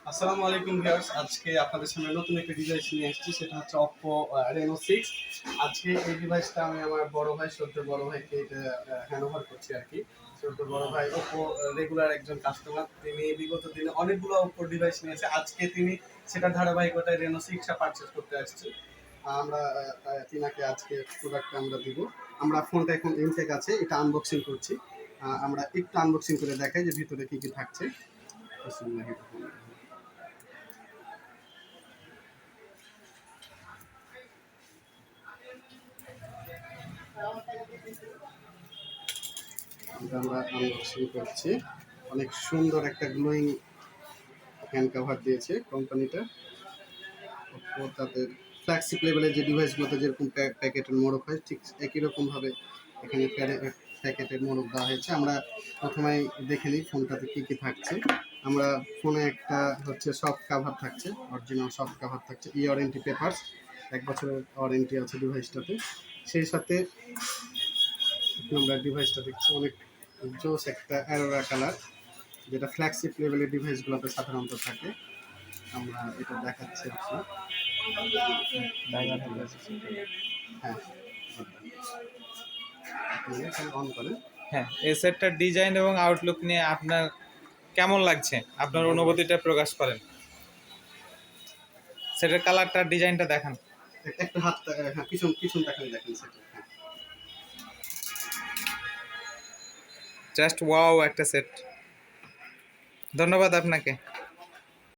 আসসালামু আলাইকুম ভিউয়ার্স, আজকে আপনাদের সামনে নতুন একটা ডিভাইস নিয়ে এসেছি। সেটা হচ্ছে Oppo Reno6। আজকে এই ডিভাইসটা আমি আমার বড় ভাই, ছোট বড় ভাইকে এটা হ্যান্ডওভার করছি আর কি। ছোট বড় ভাই Oppo রেগুলার একজন কাস্টমার। তিনি বিগত দিনে অনেকগুলো Oppo ডিভাইস নিয়েছে। আজকে তিনি সেটা ধারাবাহিকতায় Reno6টা পারচেজ করতে আসছে। আমরা তিনাকে আজকে প্রোডাক্টটা আমরা দিব। আমরা ফোনটা এখন ইনটেক আছে, এটা আনবক্সিং করছি। আমরা একটু আনবক্সিং করে দেখাই যে ভিতরে কি কি থাকছে। বিসমিল্লাহির রহমানির রহিম। এটা আমরা আনবক্সিং করছি। অনেক সুন্দর একটা গ্লোয়িং হ্যান্ড কভার দিয়েছে কোম্পানিটা। ও তাদের ফ্ল্যাগশিপ লেভেলের যে ডিভাইসগুলোতে যেরকম প্যাকেটের মোড়ক হয়, ঠিক একই রকমভাবে এখানে প্যাকেটের মোড়ক দেওয়া হয়েছে। আমরা প্রথমেই দেখে নিই ফোনটাতে কী কী থাকছে। আমরা ফোনে একটা হচ্ছে সফট কাভার থাকছে, অরিজিনাল সফট কাভার থাকছে, ওয়ারেন্টি পেপারস, 1 বছরের ওয়ারেন্টি আছে ডিভাইসটাতে। সেই সাথে আমরা ডিভাইসটা দেখছি অনেক জোস একটা অ্যারোরা কালার, যেটা ফ্ল্যাগশিপ লেভেলের ডিভাইসগুলোতে সাধারণত থাকে। আমরা এটা দেখাচ্ছি আপনার। হ্যাঁ, আপনি এখানে অন করেন। হ্যাঁ, এই সেটটার ডিজাইন এবং আউটলুক নিয়ে আপনার কেমন লাগছে? আপনার অনুভূতিটা প্রকাশ করেন। সেটার কালারটার ডিজাইনটা দেখান। একটা হাত, হ্যাঁ, পিছন পিছন দেখালে দেখেন সেটা। হ্যাঁ, জাস্ট ওয়াও একটা সেট। ধন্যবাদ আপনাকে।